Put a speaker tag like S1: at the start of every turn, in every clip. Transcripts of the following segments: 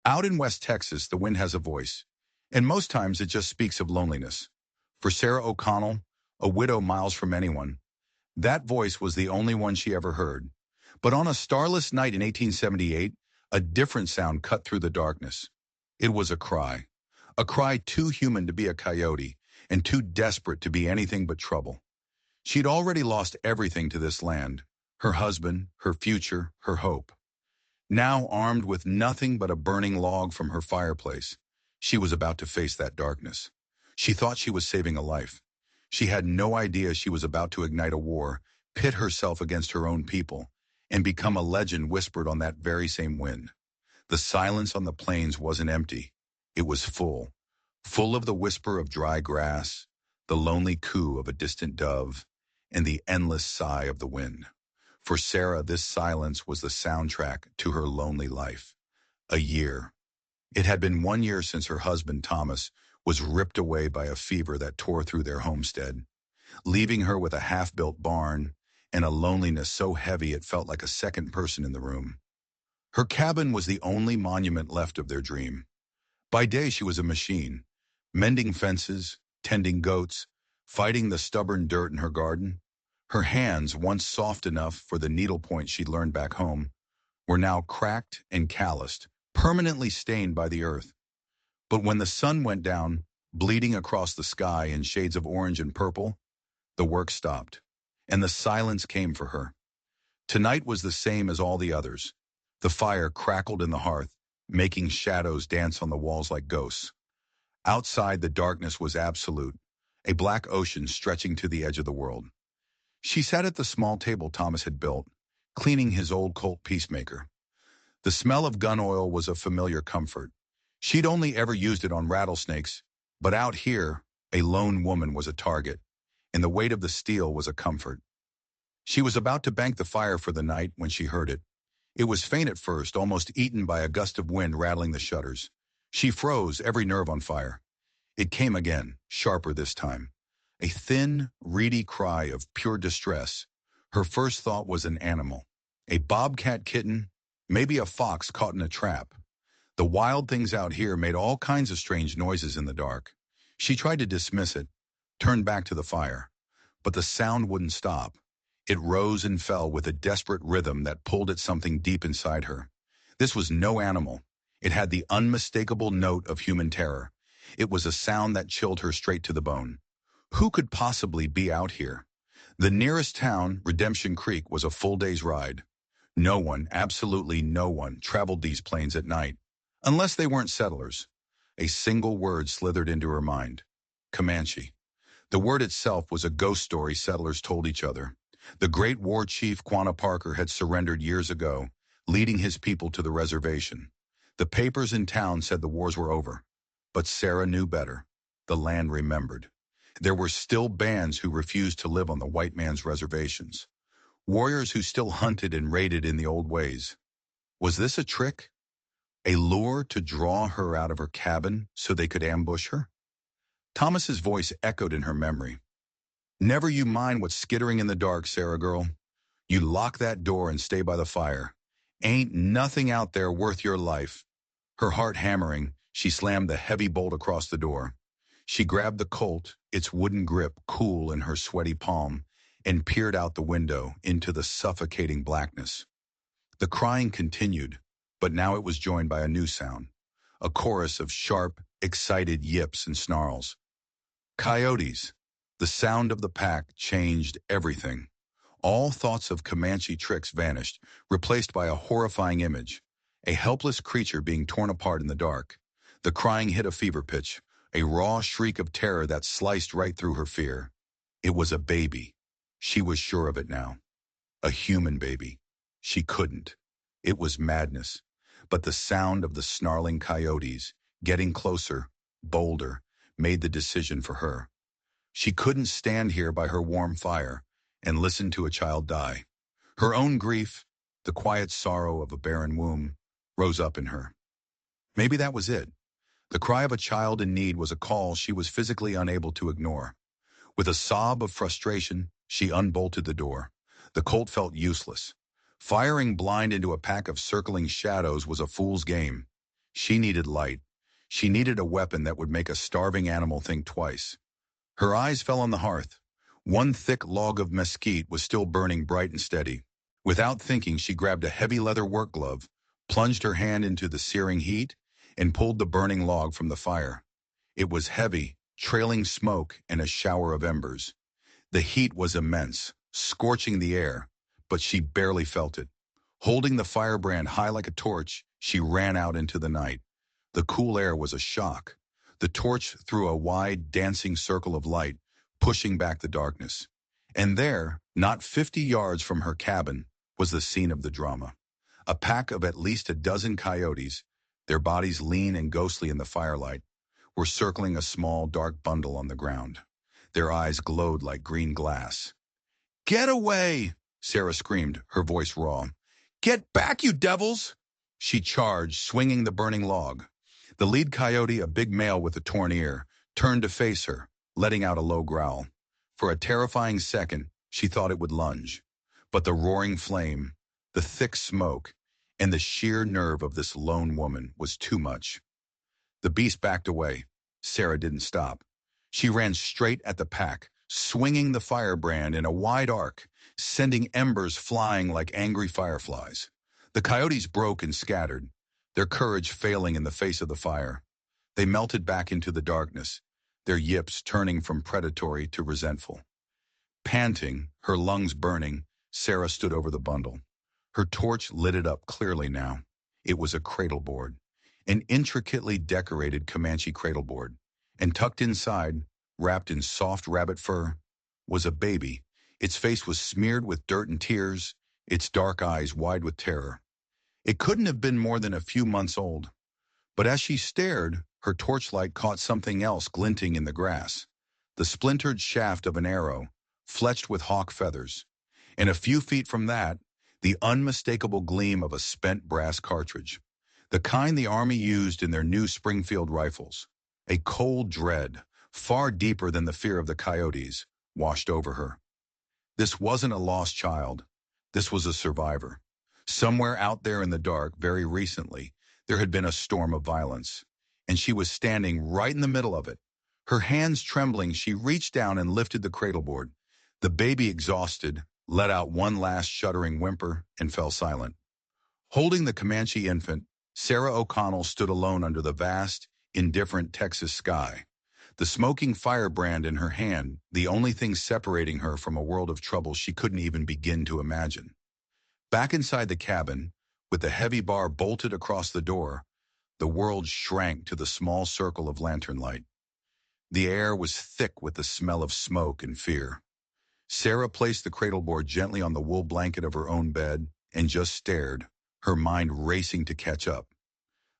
S1: Out in West Texas, the wind has a voice, and most times it just speaks of loneliness. For Sarah O'Connell, a widow miles from anyone, that voice was the only one she ever heard. But on a starless night in 1878, a different sound cut through the darkness. It was a cry too human to be a coyote and too desperate to be anything but trouble. She'd already lost everything to this land, her husband, her future, her hope. Now armed with nothing but a burning log from her fireplace, she was about to face that darkness. She thought she was saving a life. She had no idea she was about to ignite a war, pit herself against her own people, and become a legend whispered on that very same wind. The silence on the plains wasn't empty. It was full of the whisper of dry grass, the lonely coo of a distant dove, and the endless sigh of the wind. For Sarah, this silence was the soundtrack to her lonely life. A year. It had been 1 year since her husband, Thomas, was ripped away by a fever that tore through their homestead, leaving her with a half-built barn and a loneliness so heavy it felt like a second person in the room. Her cabin was the only monument left of their dream. By day she was a machine, mending fences, tending goats, fighting the stubborn dirt in her garden. Her hands, once soft enough for the needlepoint she'd learned back home, were now cracked and calloused, permanently stained by the earth. But when the sun went down, bleeding across the sky in shades of orange and purple, the work stopped, and the silence came for her. Tonight was the same as all the others. The fire crackled in the hearth, making shadows dance on the walls like ghosts. Outside, the darkness was absolute, a black ocean stretching to the edge of the world. She sat at the small table Thomas had built, cleaning his old Colt Peacemaker. The smell of gun oil was a familiar comfort. She'd only ever used it on rattlesnakes, but out here, a lone woman was a target, and the weight of the steel was a comfort. She was about to bank the fire for the night when she heard it. It was faint at first, almost eaten by a gust of wind rattling the shutters. She froze, every nerve on fire. It came again, sharper this time. A thin, reedy cry of pure distress. Her first thought was an animal. A bobcat kitten, maybe a fox caught in a trap. The wild things out here made all kinds of strange noises in the dark. She tried to dismiss it, turned back to the fire. But the sound wouldn't stop. It rose and fell with a desperate rhythm that pulled at something deep inside her. This was no animal. It had the unmistakable note of human terror. It was a sound that chilled her straight to the bone. Who could possibly be out here? The nearest town, Redemption Creek, was a full day's ride. No one, absolutely no one, traveled these plains at night, unless they weren't settlers. A single word slithered into her mind. Comanche. The word itself was a ghost story settlers told each other. The great war chief Quanah Parker had surrendered years ago, leading his people to the reservation. The papers in town said the wars were over. But Sarah knew better. The land remembered. There were still bands who refused to live on the white man's reservations. Warriors who still hunted and raided in the old ways. Was this a trick? A lure to draw her out of her cabin so they could ambush her? Thomas's voice echoed in her memory. Never you mind what's skittering in the dark, Sarah girl. You lock that door and stay by the fire. Ain't nothing out there worth your life. Her heart hammering, she slammed the heavy bolt across the door. She grabbed the Colt, its wooden grip cool in her sweaty palm, and peered out the window into the suffocating blackness. The crying continued, but now it was joined by a new sound, a chorus of sharp, excited yips and snarls. Coyotes! The sound of the pack changed everything. All thoughts of Comanche tricks vanished, replaced by a horrifying image, a helpless creature being torn apart in the dark. The crying hit a fever pitch, a raw shriek of terror that sliced right through her fear. It was a baby. She was sure of it now. A human baby. She couldn't. It was madness. But the sound of the snarling coyotes, getting closer, bolder, made the decision for her. She couldn't stand here by her warm fire and listen to a child die. Her own grief, the quiet sorrow of a barren womb, rose up in her. Maybe that was it. The cry of a child in need was a call she was physically unable to ignore. With a sob of frustration, she unbolted the door. The Colt felt useless. Firing blind into a pack of circling shadows was a fool's game. She needed light. She needed a weapon that would make a starving animal think twice. Her eyes fell on the hearth. One thick log of mesquite was still burning bright and steady. Without thinking, she grabbed a heavy leather work glove, plunged her hand into the searing heat, and pulled the burning log from the fire. It was heavy, trailing smoke and a shower of embers. The heat was immense, scorching the air, but she barely felt it. Holding the firebrand high like a torch, she ran out into the night. The cool air was a shock. The torch threw a wide, dancing circle of light, pushing back the darkness. And there, not 50 yards from her cabin, was the scene of the drama. A pack of at least a dozen coyotes, their bodies lean and ghostly in the firelight, were circling a small, dark bundle on the ground. Their eyes glowed like green glass. "Get away!" Sarah screamed, her voice raw. "Get back, you devils!" She charged, swinging the burning log. The lead coyote, a big male with a torn ear, turned to face her, letting out a low growl. For a terrifying second, she thought it would lunge. But the roaring flame, the thick smoke, and the sheer nerve of this lone woman was too much. The beast backed away. Sarah didn't stop. She ran straight at the pack, swinging the firebrand in a wide arc, sending embers flying like angry fireflies. The coyotes broke and scattered, their courage failing in the face of the fire. They melted back into the darkness, their yips turning from predatory to resentful. Panting, her lungs burning, Sarah stood over the bundle. Her torch lit it up clearly now. It was a cradle board, an intricately decorated Comanche cradle board. And tucked inside, wrapped in soft rabbit fur, was a baby. Its face was smeared with dirt and tears, its dark eyes wide with terror. It couldn't have been more than a few months old. But as she stared, her torchlight caught something else glinting in the grass. The splintered shaft of an arrow, fletched with hawk feathers. And a few feet from that, the unmistakable gleam of a spent brass cartridge. The kind the Army used in their new Springfield rifles. A cold dread, far deeper than the fear of the coyotes, washed over her. This wasn't a lost child. This was a survivor. Somewhere out there in the dark, very recently, there had been a storm of violence, and she was standing right in the middle of it. Her hands trembling, she reached down and lifted the cradleboard. The baby, exhausted, let out one last shuddering whimper and fell silent. Holding the Comanche infant, Sarah O'Connell stood alone under the vast, indifferent Texas sky. The smoking firebrand in her hand, the only thing separating her from a world of trouble she couldn't even begin to imagine. Back inside the cabin, with the heavy bar bolted across the door, the world shrank to the small circle of lantern light. The air was thick with the smell of smoke and fear. Sarah placed the cradleboard gently on the wool blanket of her own bed and just stared, her mind racing to catch up.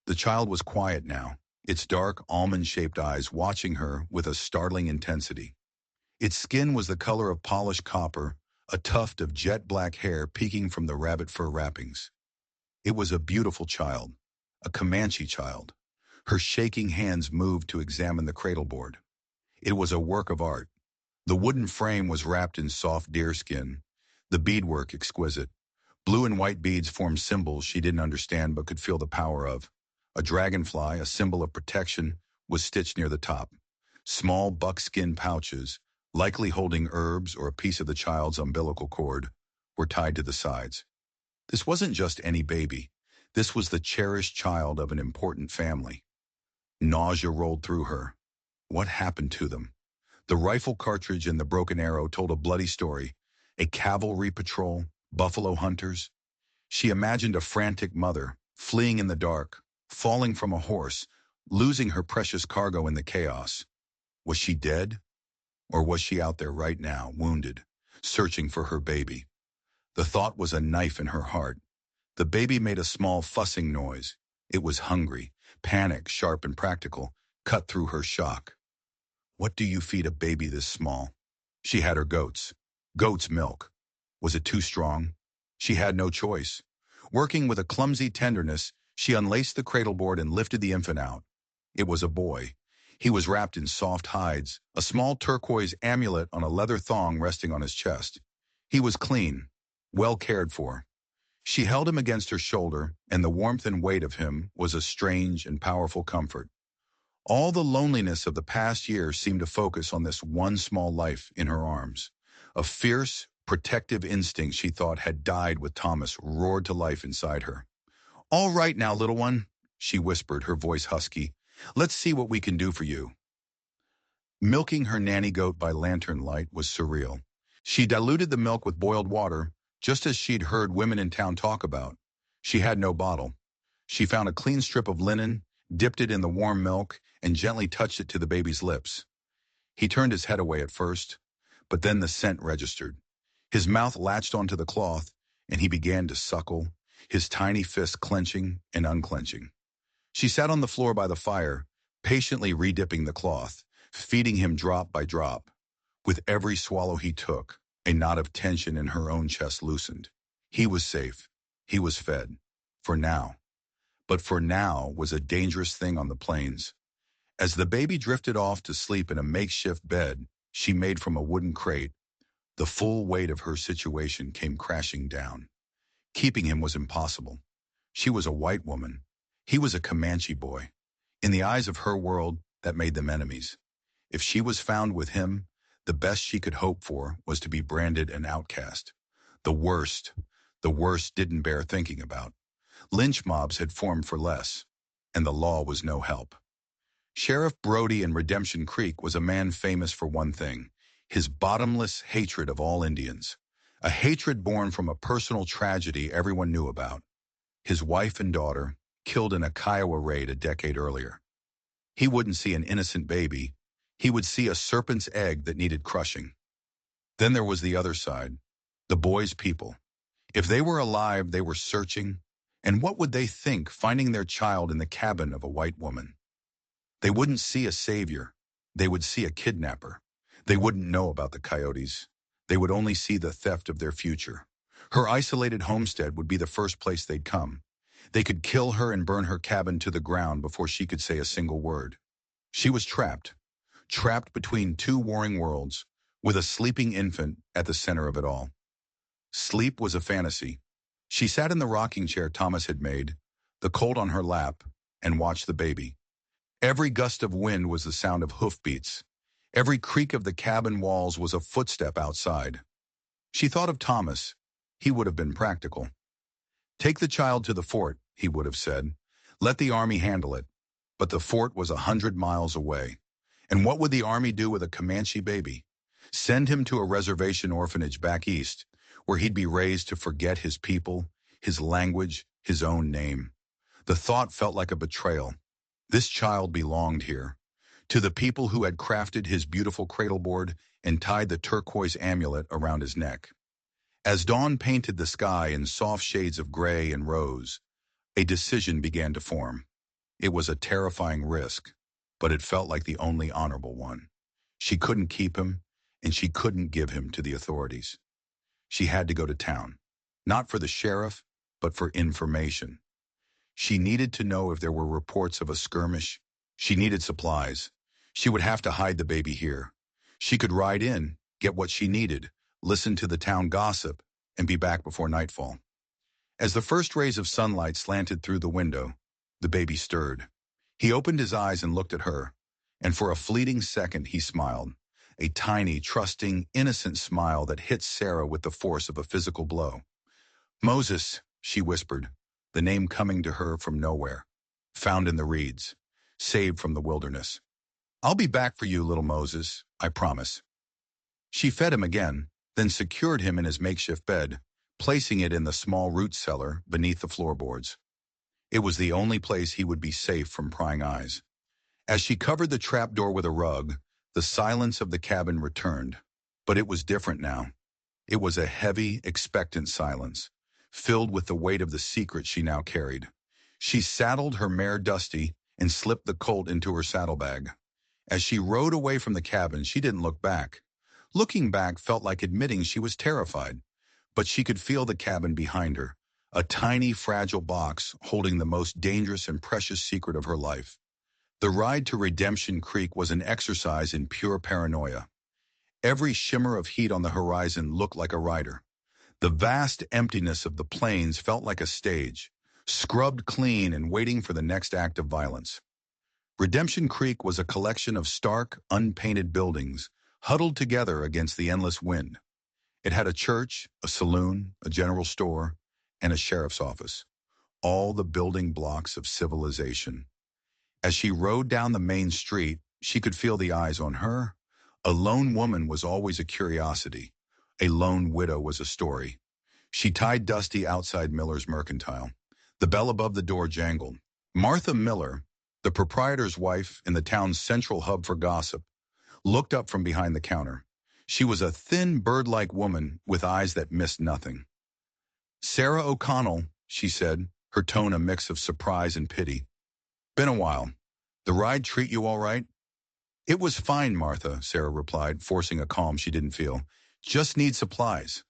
S1: The child was quiet now, its dark, almond-shaped eyes watching her with a startling intensity. Its skin was the color of polished copper, a tuft of jet-black hair peeking from the rabbit fur wrappings. It was a beautiful child, a Comanche child. Her shaking hands moved to examine the cradleboard. It was a work of art. The wooden frame was wrapped in soft deerskin, the beadwork exquisite. Blue and white beads formed symbols she didn't understand but could feel the power of. A dragonfly, a symbol of protection, was stitched near the top. Small buckskin pouches, likely holding herbs or a piece of the child's umbilical cord, were tied to the sides. This wasn't just any baby. This was the cherished child of an important family. Nausea rolled through her. What happened to them? The rifle cartridge and the broken arrow told a bloody story. A cavalry patrol, buffalo hunters. She imagined a frantic mother, fleeing in the dark, falling from a horse, losing her precious cargo in the chaos. Was she dead? Or was she out there right now, wounded, searching for her baby? The thought was a knife in her heart. The baby made a small fussing noise. It was hungry. Panic, sharp and practical, cut through her shock. What do you feed a baby this small? She had her goats. Goat's milk. Was it too strong? She had no choice. Working with a clumsy tenderness, she unlaced the cradleboard and lifted the infant out. It was a boy. He was wrapped in soft hides, a small turquoise amulet on a leather thong resting on his chest. He was clean, well cared for. She held him against her shoulder, and the warmth and weight of him was a strange and powerful comfort. All the loneliness of the past year seemed to focus on this one small life in her arms. A fierce, protective instinct she thought had died with Thomas roared to life inside her. "All right now, little one," she whispered, her voice husky. "Let's see what we can do for you." Milking her nanny goat by lantern light was surreal. She diluted the milk with boiled water, just as she'd heard women in town talk about. She had no bottle. She found a clean strip of linen, dipped it in the warm milk, and gently touched it to the baby's lips. He turned his head away at first, but then the scent registered. His mouth latched onto the cloth, and he began to suckle, his tiny fists clenching and unclenching. She sat on the floor by the fire, patiently redipping the cloth, feeding him drop by drop. With every swallow he took, a knot of tension in her own chest loosened. He was safe. He was fed. For now. But for now was a dangerous thing on the plains. As the baby drifted off to sleep in a makeshift bed she made from a wooden crate, the full weight of her situation came crashing down. Keeping him was impossible. She was a white woman. He was a Comanche boy. In the eyes of her world, that made them enemies. If she was found with him, the best she could hope for was to be branded an outcast. The worst didn't bear thinking about. Lynch mobs had formed for less, and the law was no help. Sheriff Brody in Redemption Creek was a man famous for one thing: his bottomless hatred of all Indians. A hatred born from a personal tragedy everyone knew about. His wife and daughter, killed in a Kiowa raid a decade earlier. He wouldn't see an innocent baby. He would see a serpent's egg that needed crushing. Then there was the other side, the boy's people. If they were alive, they were searching. And what would they think finding their child in the cabin of a white woman? They wouldn't see a savior. They would see a kidnapper. They wouldn't know about the Coyotes. They would only see the theft of their future. Her isolated homestead would be the first place they'd come. They could kill her and burn her cabin to the ground before she could say a single word. She was trapped between two warring worlds, with a sleeping infant at the center of it all. Sleep was a fantasy. She sat in the rocking chair Thomas had made, the colt on her lap, and watched the baby. Every gust of wind was the sound of hoofbeats. Every creak of the cabin walls was a footstep outside. She thought of Thomas. He would have been practical. "Take the child to the fort," he would have said. "Let the army handle it." But the fort was 100 miles away. And what would the army do with a Comanche baby? Send him to a reservation orphanage back east, where he'd be raised to forget his people, his language, his own name. The thought felt like a betrayal. This child belonged here, to the people who had crafted his beautiful cradleboard and tied the turquoise amulet around his neck. As dawn painted the sky in soft shades of gray and rose, a decision began to form. It was a terrifying risk, but it felt like the only honorable one. She couldn't keep him, and she couldn't give him to the authorities. She had to go to town, not for the sheriff, but for information. She needed to know if there were reports of a skirmish. She needed supplies. She would have to hide the baby here. She could ride in, get what she needed, listen to the town gossip, and be back before nightfall. As the first rays of sunlight slanted through the window, the baby stirred. He opened his eyes and looked at her, and for a fleeting second he smiled, a tiny, trusting, innocent smile that hit Sarah with the force of a physical blow. "Moses," she whispered, the name coming to her from nowhere, found in the reeds, saved from the wilderness. "I'll be back for you, little Moses, I promise." She fed him again, then secured him in his makeshift bed, placing it in the small root cellar beneath the floorboards. It was the only place he would be safe from prying eyes. As she covered the trapdoor with a rug, the silence of the cabin returned. But it was different now. It was a heavy, expectant silence, filled with the weight of the secret she now carried. She saddled her mare Dusty and slipped the colt into her saddlebag. As she rode away from the cabin, she didn't look back. Looking back felt like admitting she was terrified, but she could feel the cabin behind her, a tiny, fragile box holding the most dangerous and precious secret of her life. The ride to Redemption Creek was an exercise in pure paranoia. Every shimmer of heat on the horizon looked like a rider. The vast emptiness of the plains felt like a stage, scrubbed clean and waiting for the next act of violence. Redemption Creek was a collection of stark, unpainted buildings, huddled together against the endless wind. It had a church, a saloon, a general store, and a sheriff's office, all the building blocks of civilization. As she rode down the main street, she could feel the eyes on her. A lone woman was always a curiosity. A lone widow was a story. She tied Dusty outside Miller's Mercantile. The bell above the door jangled. Martha Miller, the proprietor's wife in the town's central hub for gossip, looked up from behind the counter. She was a thin, bird-like woman with eyes that missed nothing. "Sarah O'Connell," she said, her tone a mix of surprise and pity. "Been a while. The ride treat you all right?" "It was fine, Martha," Sarah replied, forcing a calm she didn't feel. "Just need supplies."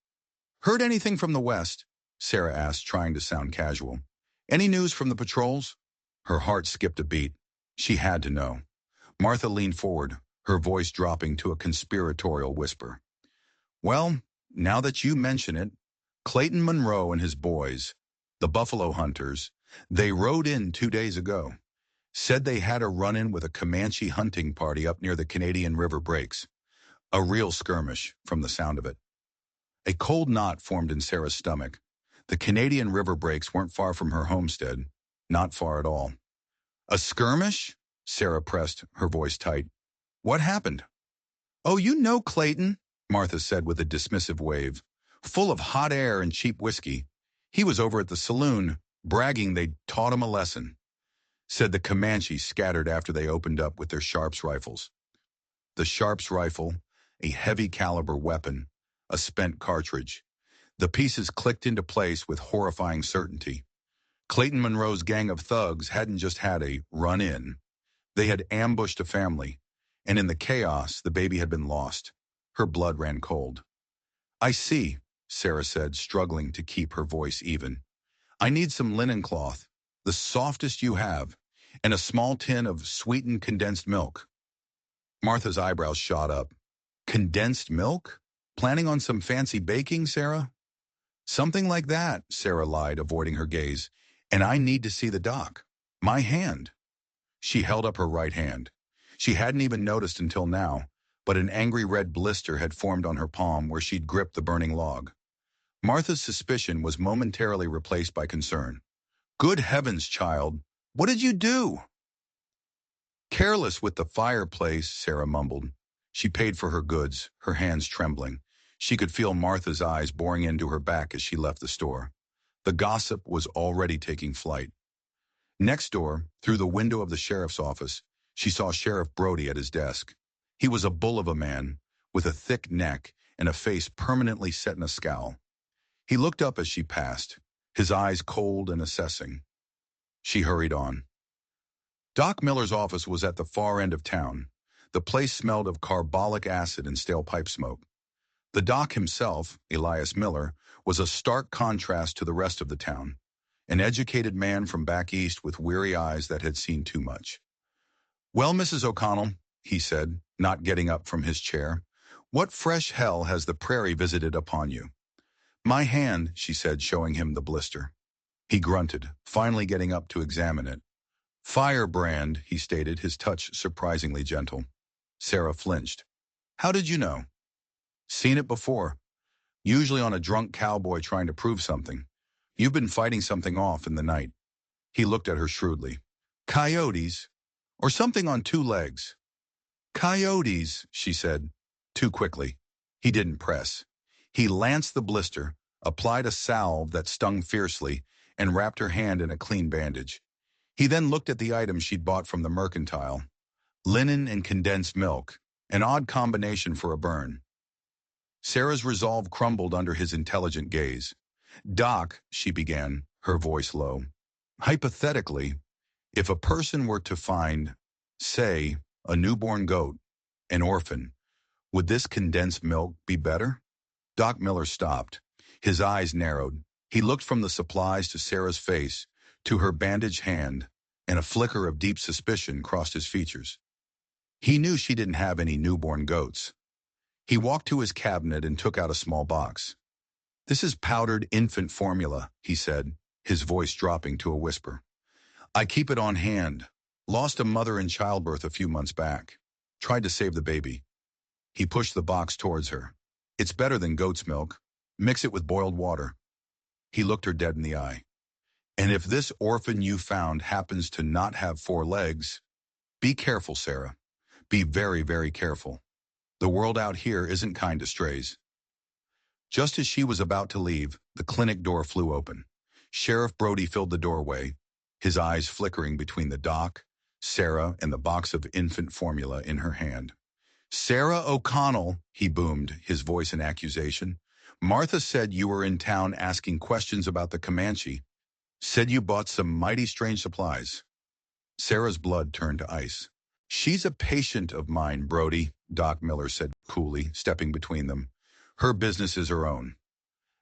S1: "Heard anything from the west?" Sarah asked, trying to sound casual. "Any news from the patrols?" Her heart skipped a beat. She had to know. Martha leaned forward, her voice dropping to a conspiratorial whisper. "Well, now that you mention it, Clayton Monroe and his boys, the buffalo hunters, they rode in 2 days ago. Said they had a run-in with a Comanche hunting party up near the Canadian River breaks. A real skirmish, from the sound of it." A cold knot formed in Sarah's stomach. The Canadian River breaks weren't far from her homestead. Not far at all. "A skirmish?" Sarah pressed, her voice tight. "What happened?" "Oh, you know Clayton," Martha said with a dismissive wave. "Full of hot air and cheap whiskey. He was over at the saloon, bragging they'd taught him a lesson," said the Comanches scattered after they opened up with their Sharps rifles. The Sharps rifle, a heavy caliber weapon, a spent cartridge. The pieces clicked into place with horrifying certainty. Clayton Monroe's gang of thugs hadn't just had a run-in. They had ambushed a family, and in the chaos, the baby had been lost. Her blood ran cold. "I see," Sarah said, struggling to keep her voice even. "I need some linen cloth, the softest you have, and a small tin of sweetened condensed milk." Martha's eyebrows shot up. "Condensed milk? Planning on some fancy baking, Sarah?" "Something like that," Sarah lied, avoiding her gaze. "And I need to see the doc. My hand." She held up her right hand. She hadn't even noticed until now, but an angry red blister had formed on her palm where she'd gripped the burning log. Martha's suspicion was momentarily replaced by concern. "Good heavens, child, what did you do?" "Careless with the fireplace," Sarah mumbled. She paid for her goods, her hands trembling. She could feel Martha's eyes boring into her back as she left the store. The gossip was already taking flight. Next door, through the window of the sheriff's office, she saw Sheriff Brody at his desk. He was a bull of a man, with a thick neck and a face permanently set in a scowl. He looked up as she passed, his eyes cold and assessing. She hurried on. Doc Miller's office was at the far end of town. The place smelled of carbolic acid and stale pipe smoke. The doc himself, Elias Miller, was a stark contrast to the rest of the town. An educated man from back east with weary eyes that had seen too much. "Well, Mrs. O'Connell," he said, not getting up from his chair, "what fresh hell has the prairie visited upon you?" "My hand," she said, showing him the blister. He grunted, finally getting up to examine it. "Firebrand," he stated, his touch surprisingly gentle. Sarah flinched. "How did you know?" "Seen it before. Usually on a drunk cowboy trying to prove something. You've been fighting something off in the night." He looked at her shrewdly. "Coyotes? Or something on 2 legs?" "Coyotes," she said, too quickly. He didn't press. He lanced the blister, applied a salve that stung fiercely, and wrapped her hand in a clean bandage. He then looked at the items she'd bought from the mercantile. Linen and condensed milk, an odd combination for a burn. Sarah's resolve crumbled under his intelligent gaze. "Doc," she began, her voice low, "hypothetically, if a person were to find, say, a newborn goat, an orphan, would this condensed milk be better?" Doc Miller stopped. His eyes narrowed. He looked from the supplies to Sarah's face, to her bandaged hand, and a flicker of deep suspicion crossed his features. He knew she didn't have any newborn goats. He walked to his cabinet and took out a small box. This is powdered infant formula, he said, his voice dropping to a whisper. I keep it on hand. Lost a mother in childbirth a few months back. Tried to save the baby. He pushed the box towards her. It's better than goat's milk. Mix it with boiled water. He looked her dead in the eye. And if this orphan you found happens to not have 4 legs, be careful, Sarah. Be very, very careful. The world out here isn't kind to strays. Just as she was about to leave, the clinic door flew open. Sheriff Brody filled the doorway, his eyes flickering between the doc, Sarah, and the box of infant formula in her hand. Sarah O'Connell, he boomed, his voice in accusation. Martha said you were in town asking questions about the Comanche. Said you bought some mighty strange supplies. Sarah's blood turned to ice. She's a patient of mine, Brody, Doc Miller said coolly, stepping between them. Her business is her own.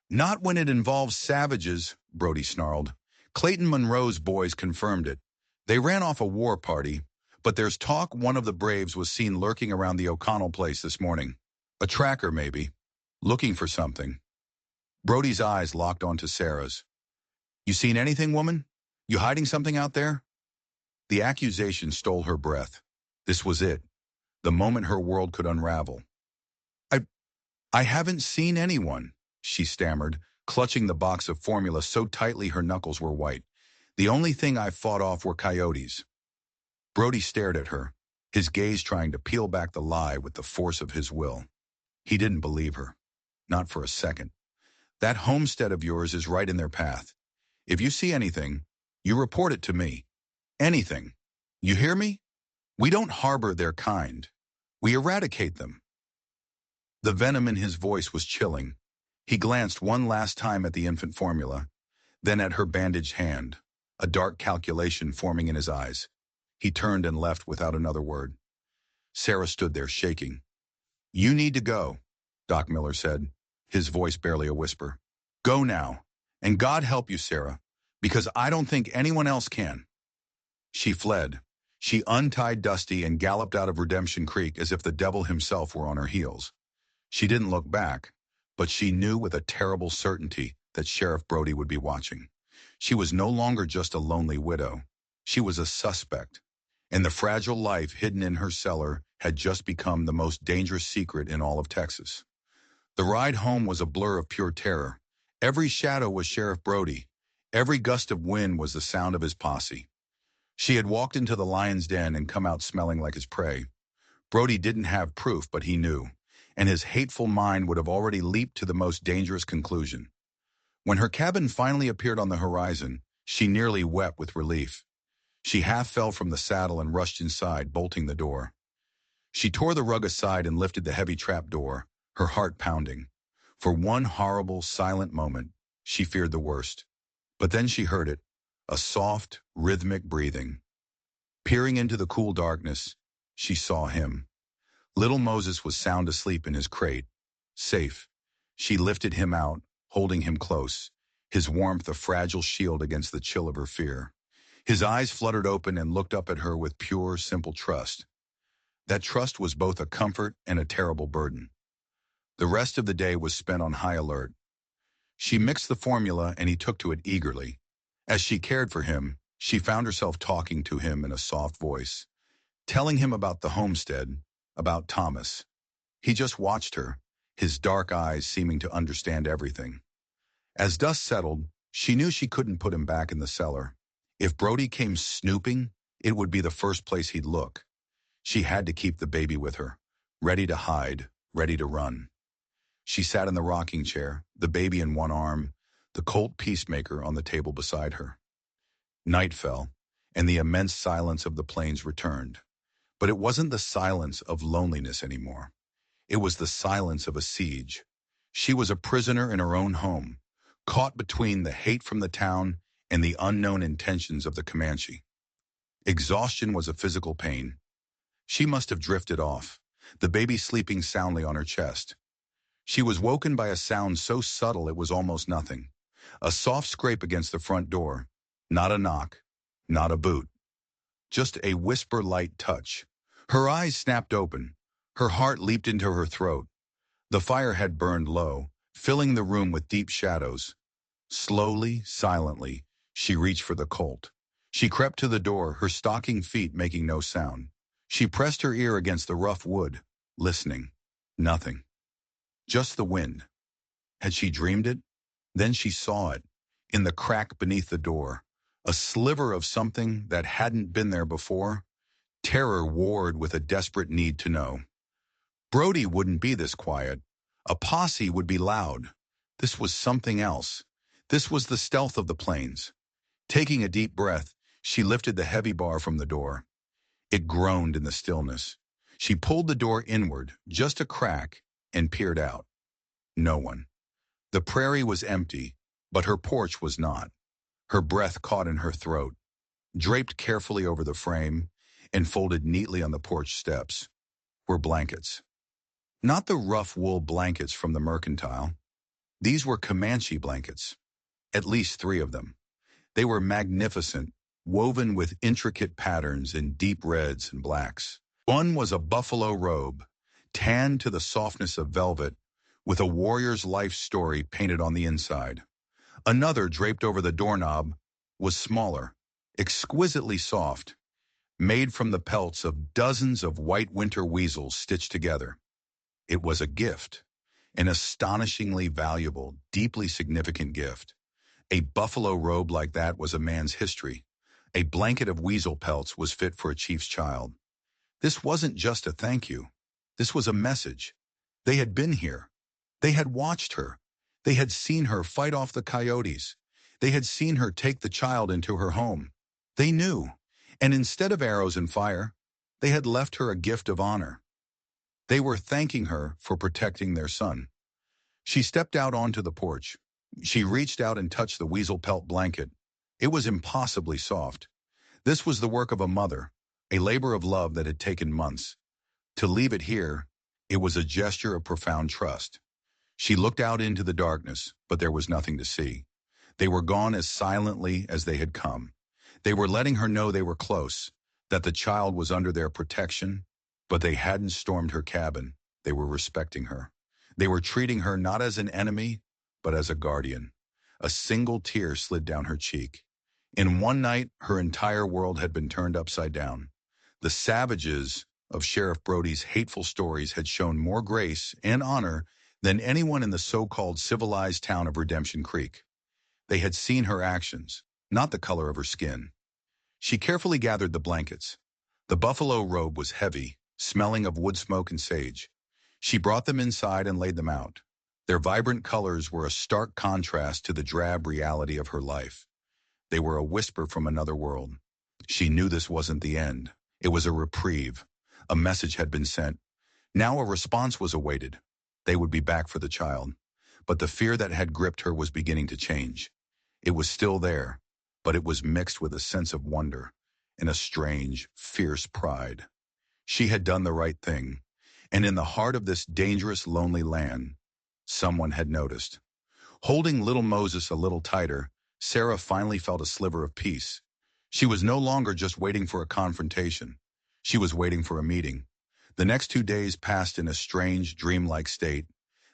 S1: Not when it involves savages, Brody snarled. Clayton Monroe's boys confirmed it. They ran off a war party, but there's talk one of the Braves was seen lurking around the O'Connell place this morning. A tracker, maybe. Looking for something. Brody's eyes locked onto Sarah's. You seen anything, woman? You hiding something out there? The accusation stole her breath. This was it. The moment her world could unravel. I haven't seen anyone, she stammered, clutching the box of formula so tightly her knuckles were white. The only thing I fought off were coyotes. Brody stared at her, his gaze trying to peel back the lie with the force of his will. He didn't believe her. Not for a second. That homestead of yours is right in their path. If you see anything, you report it to me. Anything. You hear me? We don't harbor their kind. We eradicate them. The venom in his voice was chilling. He glanced one last time at the infant formula, then at her bandaged hand, a dark calculation forming in his eyes. He turned and left without another word. Sarah stood there shaking. You need to go, Doc Miller said, his voice barely a whisper. Go now, and God help you, Sarah, because I don't think anyone else can. She fled. She untied Dusty and galloped out of Redemption Creek as if the devil himself were on her heels. She didn't look back, but she knew with a terrible certainty that Sheriff Brody would be watching. She was no longer just a lonely widow. She was a suspect, and the fragile life hidden in her cellar had just become the most dangerous secret in all of Texas. The ride home was a blur of pure terror. Every shadow was Sheriff Brody. Every gust of wind was the sound of his posse. She had walked into the lion's den and come out smelling like his prey. Brody didn't have proof, but he knew, and his hateful mind would have already leaped to the most dangerous conclusion. When her cabin finally appeared on the horizon, she nearly wept with relief. She half fell from the saddle and rushed inside, bolting the door. She tore the rug aside and lifted the heavy trap door, her heart pounding. For one horrible, silent moment, she feared the worst. But then she heard it, a soft, rhythmic breathing. Peering into the cool darkness, she saw him. Little Moses was sound asleep in his crate, safe. She lifted him out, holding him close, his warmth a fragile shield against the chill of her fear. His eyes fluttered open and looked up at her with pure, simple trust. That trust was both a comfort and a terrible burden. The rest of the day was spent on high alert. She mixed the formula and he took to it eagerly. As she cared for him, she found herself talking to him in a soft voice, telling him about the homestead, about Thomas. He just watched her, his dark eyes seeming to understand everything. As dust settled, she knew she couldn't put him back in the cellar. If Brody came snooping, it would be the first place he'd look. She had to keep the baby with her, ready to hide, ready to run. She sat in the rocking chair, the baby in one arm, the Colt Peacemaker on the table beside her. Night fell, and the immense silence of the plains returned. But it wasn't the silence of loneliness anymore. It was the silence of a siege. She was a prisoner in her own home, caught between the hate from the town and the unknown intentions of the Comanche. Exhaustion was a physical pain. She must have drifted off, the baby sleeping soundly on her chest. She was woken by a sound so subtle it was almost nothing. A soft scrape against the front door. Not a knock, not a boot. Just a whisper-light touch. Her eyes snapped open. Her heart leaped into her throat. The fire had burned low, filling the room with deep shadows. Slowly, silently, she reached for the Colt. She crept to the door, her stocking feet making no sound. She pressed her ear against the rough wood, listening. Nothing. Just the wind. Had she dreamed it? Then she saw it, in the crack beneath the door. A sliver of something that hadn't been there before. Terror warred with a desperate need to know. Brody wouldn't be this quiet. A posse would be loud. This was something else. This was the stealth of the plains. Taking a deep breath, she lifted the heavy bar from the door. It groaned in the stillness. She pulled the door inward, just a crack, and peered out. No one. The prairie was empty, but her porch was not. Her breath caught in her throat. Draped carefully over the frame, and folded neatly on the porch steps, were blankets. Not the rough wool blankets from the mercantile. These were Comanche blankets, at least 3 of them. They were magnificent, woven with intricate patterns in deep reds and blacks. One was a buffalo robe, tanned to the softness of velvet, with a warrior's life story painted on the inside. Another, draped over the doorknob, was smaller, exquisitely soft, made from the pelts of dozens of white winter weasels stitched together. It was a gift, an astonishingly valuable, deeply significant gift. A buffalo robe like that was a man's history. A blanket of weasel pelts was fit for a chief's child. This wasn't just a thank you. This was a message. They had been here. They had watched her. They had seen her fight off the coyotes. They had seen her take the child into her home. They knew. And instead of arrows and fire, they had left her a gift of honor. They were thanking her for protecting their son. She stepped out onto the porch. She reached out and touched the weasel pelt blanket. It was impossibly soft. This was the work of a mother, a labor of love that had taken months. To leave it here, it was a gesture of profound trust. She looked out into the darkness, but there was nothing to see. They were gone as silently as they had come. They were letting her know they were close, that the child was under their protection, but they hadn't stormed her cabin. They were respecting her. They were treating her not as an enemy, but as a guardian. A single tear slid down her cheek. In one night, her entire world had been turned upside down. The savages of Sheriff Brody's hateful stories had shown more grace and honor than anyone in the so-called civilized town of Redemption Creek. They had seen her actions, not the color of her skin. She carefully gathered the blankets. The buffalo robe was heavy, smelling of wood smoke and sage. She brought them inside and laid them out. Their vibrant colors were a stark contrast to the drab reality of her life. They were a whisper from another world. She knew this wasn't the end. It was a reprieve. A message had been sent. Now a response was awaited. They would be back for the child. But the fear that had gripped her was beginning to change. It was still there, but it was mixed with a sense of wonder and a strange, fierce pride. She had done the right thing, and in the heart of this dangerous, lonely land, someone had noticed. Holding little Moses a little tighter, Sarah finally felt a sliver of peace. She was no longer just waiting for a confrontation. She was waiting for a meeting. The next 2 days passed in a strange, dreamlike state.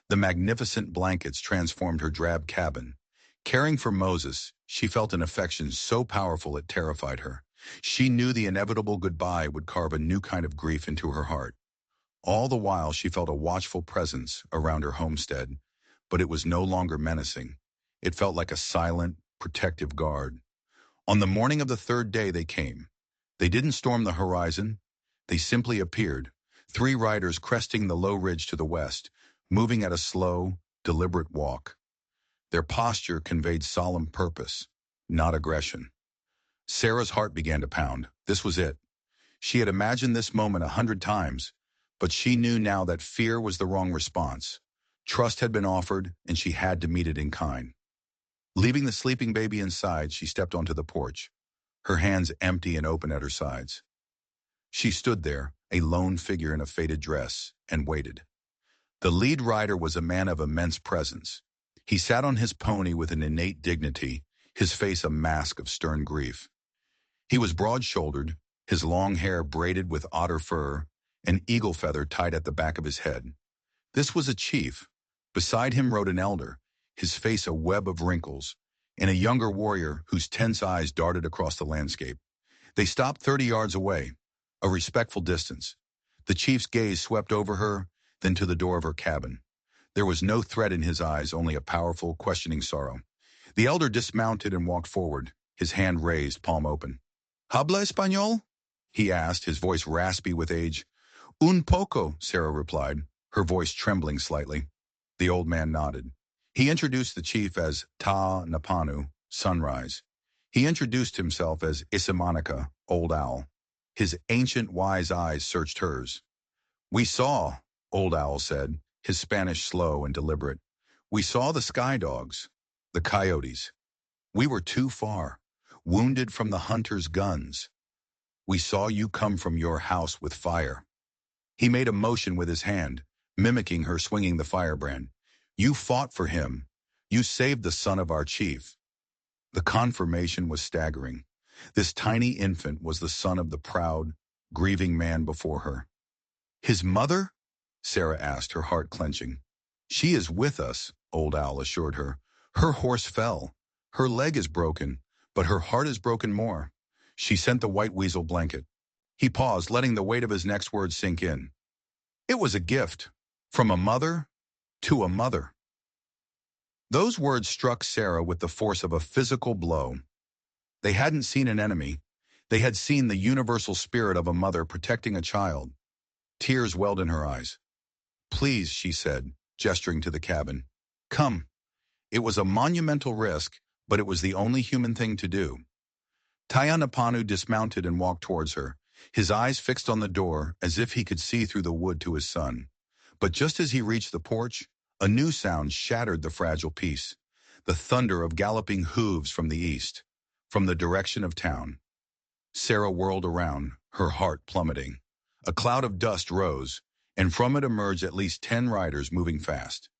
S1: The magnificent blankets transformed her drab cabin. Caring for Moses, she felt an affection so powerful it terrified her. She knew the inevitable goodbye would carve a new kind of grief into her heart. All the while she felt a watchful presence around her homestead, but it was no longer menacing. It felt like a silent, protective guard. On the morning of the 3rd day they came. They didn't storm the horizon. They simply appeared, 3 riders cresting the low ridge to the west, moving at a slow, deliberate walk. Their posture conveyed solemn purpose, not aggression. Sarah's heart began to pound. This was it. She had imagined this moment 100 times, but she knew now that fear was the wrong response. Trust had been offered, and she had to meet it in kind. Leaving the sleeping baby inside, she stepped onto the porch, her hands empty and open at her sides. She stood there, a lone figure in a faded dress, and waited. The lead rider was a man of immense presence. He sat on his pony with an innate dignity, his face a mask of stern grief. He was broad-shouldered, his long hair braided with otter fur, an eagle feather tied at the back of his head. This was a chief, Beside him rode an elder, his face a web of wrinkles, and a younger warrior whose tense eyes darted across the landscape. They stopped 30 yards away, a respectful distance. The chief's gaze swept over her, then to the door of her cabin. There was no threat in his eyes, only a powerful, questioning sorrow. The elder dismounted and walked forward, his hand raised, palm open. "Habla español?" he asked, his voice raspy with age. "Un poco," Sarah replied, her voice trembling slightly. The old man nodded. He introduced the chief as Ta Napanu, Sunrise. He introduced himself as Isimanica, Old Owl. His ancient wise eyes searched hers. "We saw," Old Owl said, his Spanish slow and deliberate. "We saw the sky dogs, the coyotes. We were too far, wounded from the hunters' guns. We saw you come from your house with fire." He made a motion with his hand, mimicking her swinging the firebrand. "You fought for him. You saved the son of our chief." The confirmation was staggering. This tiny infant was the son of the proud, grieving man before her. "His mother?" Sarah asked, her heart clenching. "She is with us," Old Owl assured her. "Her horse fell. Her leg is broken, but her heart is broken more. She sent the white weasel blanket." He paused, letting the weight of his next words sink in. "It was a gift. From a mother to a mother." Those words struck Sarah with the force of a physical blow. They hadn't seen an enemy. They had seen the universal spirit of a mother protecting a child. Tears welled in her eyes. "Please," she said, gesturing to the cabin. "Come." It was a monumental risk, but it was the only human thing to do. Tayanapanu dismounted and walked towards her, his eyes fixed on the door as if he could see through the wood to his son. But just as he reached the porch, a new sound shattered the fragile peace, the thunder of galloping hooves from the east, from the direction of town. Sarah whirled around, her heart plummeting. A cloud of dust rose, and from it emerged at least 10 riders moving fast.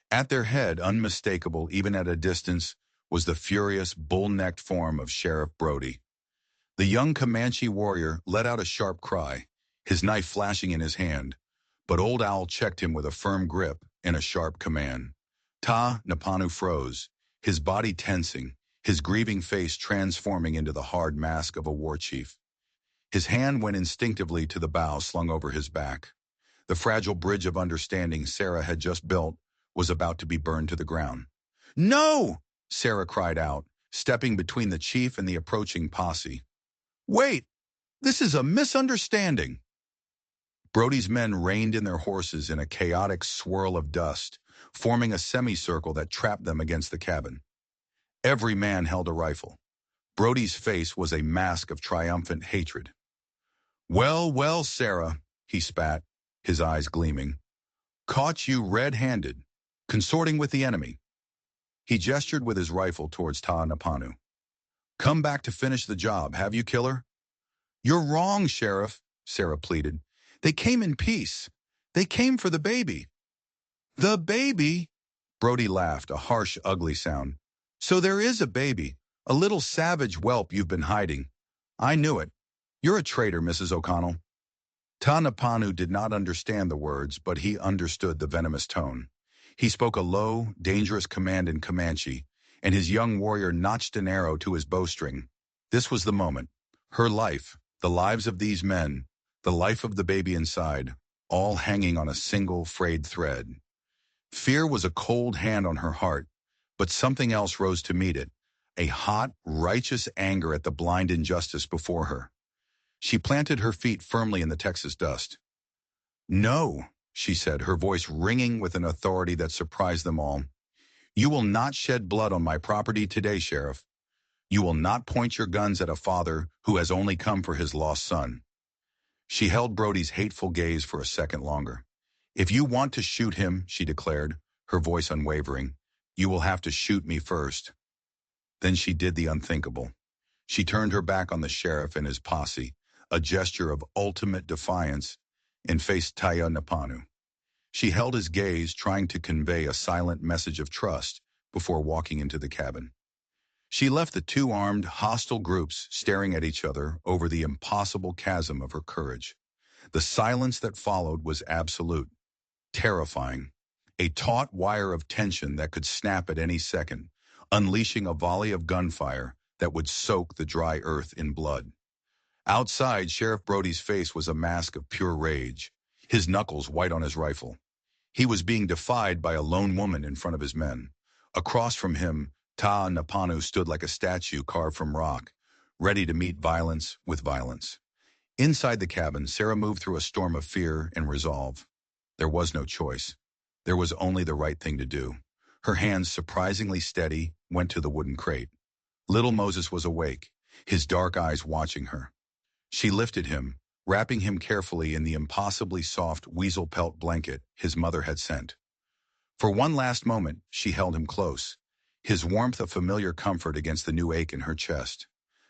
S1: At their head, unmistakable even at a distance, was the furious, bull-necked form of Sheriff Brody. The young Comanche warrior let out a sharp cry, his knife flashing in his hand, but Old Owl checked him with a firm grip and a sharp command. Ta Napanu froze, his body tensing, his grieving face transforming into the hard mask of a war chief. His hand went instinctively to the bough slung over his back. The fragile bridge of understanding Sarah had just built was about to be burned to the ground. "No!" Sarah cried out, stepping between the chief and the approaching posse. "Wait! This is a misunderstanding!" Brody's men reined in their horses in a chaotic swirl of dust, forming a semicircle that trapped them against the cabin. Every man held a rifle. Brody's face was a mask of triumphant hatred. "Well, well, Sarah," he spat, his eyes gleaming. "Caught you red-handed, consorting with the enemy." He gestured with his rifle towards Ta'anapanu. "Come back to finish the job, have you, killer?" "You're wrong, Sheriff," Sarah pleaded. "They came in peace. They came for the baby." "The baby?" Brody laughed, a harsh, ugly sound. "So there is a baby, a little savage whelp you've been hiding. I knew it. You're a traitor, Mrs. O'Connell." Tanapanu did not understand the words, but he understood the venomous tone. He spoke a low, dangerous command in Comanche, and his young warrior notched an arrow to his bowstring. This was the moment. Her life, the lives of these men, the life of the baby inside, all hanging on a single frayed thread. Fear was a cold hand on her heart, but something else rose to meet it, a hot, righteous anger at the blind injustice before her. She planted her feet firmly in the Texas dust. "No," she said, her voice ringing with an authority that surprised them all. "You will not shed blood on my property today, Sheriff. You will not point your guns at a father who has only come for his lost son." She held Brody's hateful gaze for a second longer. "If you want to shoot him," she declared, her voice unwavering, "you will have to shoot me first." Then she did the unthinkable. She turned her back on the sheriff and his posse, a gesture of ultimate defiance, and faced Taya Napanu. She held his gaze, trying to convey a silent message of trust before walking into the cabin. She left the two armed, hostile groups staring at each other over the impossible chasm of her courage. The silence that followed was absolute, terrifying. a taut wire of tension that could snap at any second, unleashing a volley of gunfire that would soak the dry earth in blood. Outside, Sheriff Brody's face was a mask of pure rage, his knuckles white on his rifle. He was being defied by a lone woman in front of his men. Across from him, Napanu stood like a statue carved from rock, ready to meet violence with violence. Inside the cabin, Sarah moved through a storm of fear and resolve. There was no choice. There was only the right thing to do. Her hands, surprisingly steady, went to the wooden crate. Little Moses was awake, his dark eyes watching her. She lifted him, wrapping him carefully in the impossibly soft weasel pelt blanket his mother had sent. For one last moment, she held him close, his warmth a familiar comfort against the new ache in her chest.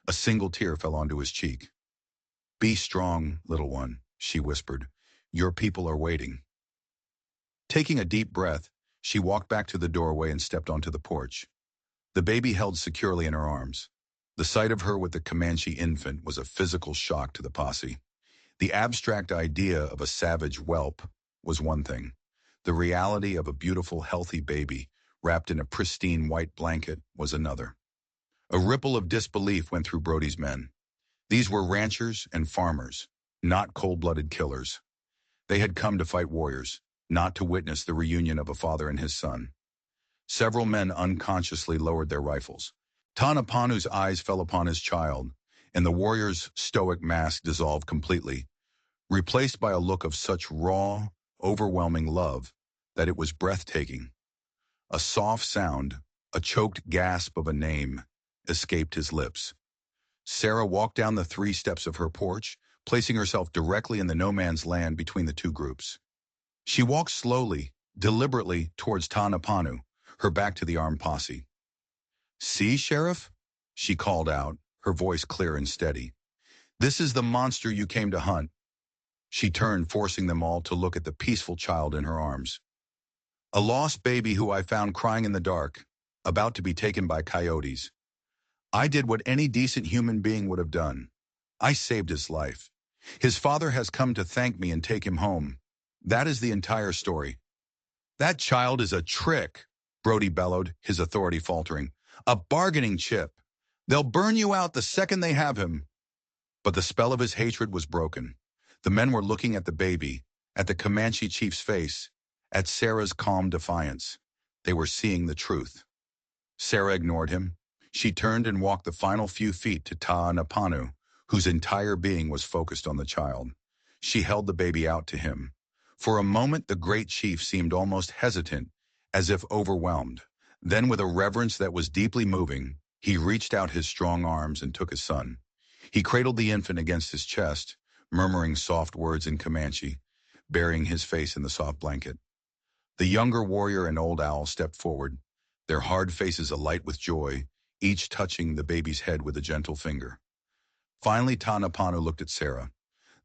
S1: A single tear fell onto his cheek. "Be strong, little one," she whispered. "Your people are waiting." Taking a deep breath, she walked back to the doorway and stepped onto the porch. The baby held securely in her arms. The sight of her with the Comanche infant was a physical shock to the posse. The abstract idea of a savage whelp was one thing. The reality of a beautiful, healthy baby wrapped in a pristine white blanket was another. A ripple of disbelief went through Brody's men. These were ranchers and farmers, not cold-blooded killers. They had come to fight warriors, not to witness the reunion of a father and his son. Several men unconsciously lowered their rifles. Tanapanu's eyes fell upon his child, and the warrior's stoic mask dissolved completely, replaced by a look of such raw, overwhelming love that it was breathtaking. A soft sound, a choked gasp of a name, escaped his lips. Sarah walked down the 3 steps of her porch, placing herself directly in the no-man's land between the two groups. She walked slowly, deliberately towards Tanapanu, her back to the armed posse. "See, Sheriff?" she called out, her voice clear and steady. "This is the monster you came to hunt." She turned, forcing them all to look at the peaceful child in her arms. "A lost baby who I found crying in the dark, about to be taken by coyotes. I did what any decent human being would have done. I saved his life. His father has come to thank me and take him home. That is the entire story." "That child is a trick," Brody bellowed, his authority faltering. "A bargaining chip. They'll burn you out the second they have him." But the spell of his hatred was broken. The men were looking at the baby, at the Comanche chief's face, at Sarah's calm defiance. They were seeing the truth. Sarah ignored him. She turned and walked the final few feet to Ta'anapanu, whose entire being was focused on the child. She held the baby out to him. For a moment, the great chief seemed almost hesitant, as if overwhelmed. Then, with a reverence that was deeply moving, he reached out his strong arms and took his son. He cradled the infant against his chest, murmuring soft words in Comanche, burying his face in the soft blanket. The younger warrior and old owl stepped forward, their hard faces alight with joy, each touching the baby's head with a gentle finger. Finally, Tanapanu looked at Sarah.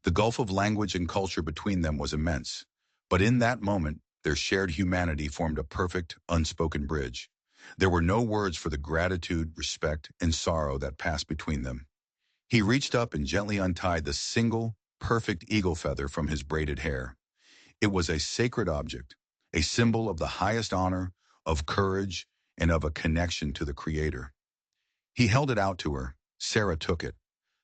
S1: The gulf of language and culture between them was immense, but in that moment, their shared humanity formed a perfect, unspoken bridge. There were no words for the gratitude, respect, and sorrow that passed between them. He reached up and gently untied the single, perfect eagle feather from his braided hair. It was a sacred object, a symbol of the highest honor, of courage, and of a connection to the Creator. He held it out to her. Sarah took it.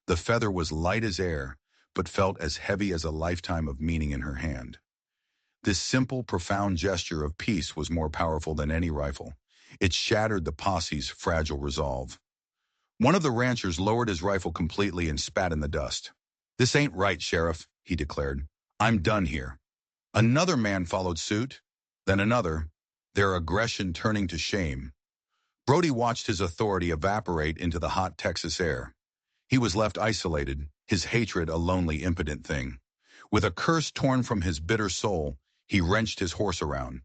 S1: The feather was light as air, but felt as heavy as a lifetime of meaning in her hand. This simple, profound gesture of peace was more powerful than any rifle. It shattered the posse's fragile resolve. One of the ranchers lowered his rifle completely and spat in the dust. "This ain't right, Sheriff," he declared. "I'm done here." Another man followed suit, then another, their aggression turning to shame. Brody watched his authority evaporate into the hot Texas air. He was left isolated, his hatred a lonely, impotent thing. With a curse torn from his bitter soul, he wrenched his horse around.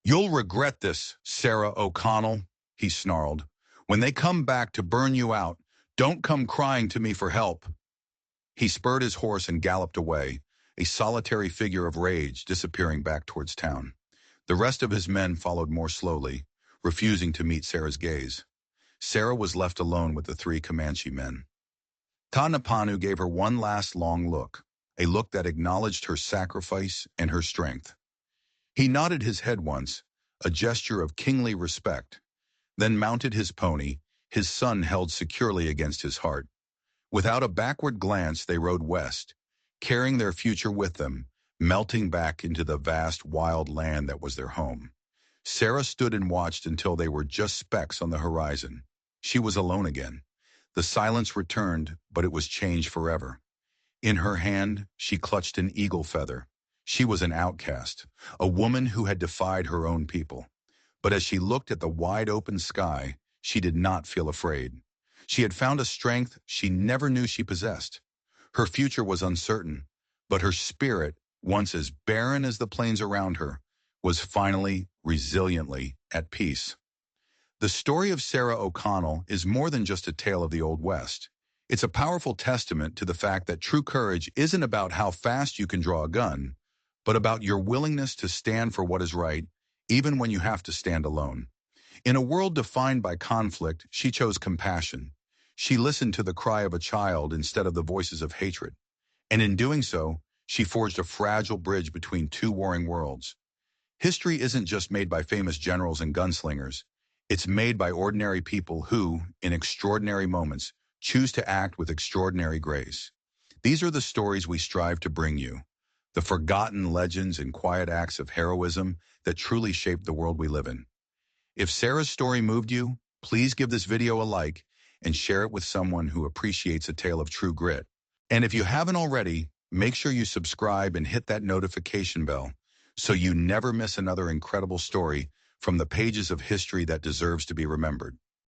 S1: "You'll regret this, Sarah O'Connell," he snarled. "When they come back to burn you out, don't come crying to me for help." He spurred his horse and galloped away, a solitary figure of rage disappearing back towards town. The rest of his men followed more slowly, refusing to meet Sarah's gaze. Sarah was left alone with the 3 Comanche men. Tanapanu gave her one last long look, a look that acknowledged her sacrifice and her strength. He nodded his head once, a gesture of kingly respect, then mounted his pony, his son held securely against his heart. Without a backward glance, they rode west, carrying their future with them, melting back into the vast, wild land that was their home. Sarah stood and watched until they were just specks on the horizon. She was alone again. The silence returned, but it was changed forever. In her hand, she clutched an eagle feather. She was an outcast, a woman who had defied her own people. But as she looked at the wide open sky, she did not feel afraid. She had found a strength she never knew she possessed. Her future was uncertain, but her spirit, once as barren as the plains around her, was finally, resiliently, at peace. The story of Sarah O'Connell is more than just a tale of the Old West. It's a powerful testament to the fact that true courage isn't about how fast you can draw a gun, but about your willingness to stand for what is right, even when you have to stand alone. In a world defined by conflict, she chose compassion. She listened to the cry of a child instead of the voices of hatred. And in doing so, she forged a fragile bridge between two warring worlds. History isn't just made by famous generals and gunslingers. It's made by ordinary people who, in extraordinary moments, choose to act with extraordinary grace. These are the stories we strive to bring you, the forgotten legends and quiet acts of heroism that truly shape the world we live in. If Sarah's story moved you, please give this video a like and share it with someone who appreciates a tale of true grit. And if you haven't already, make sure you subscribe and hit that notification bell so you never miss another incredible story from the pages of history that deserves to be remembered.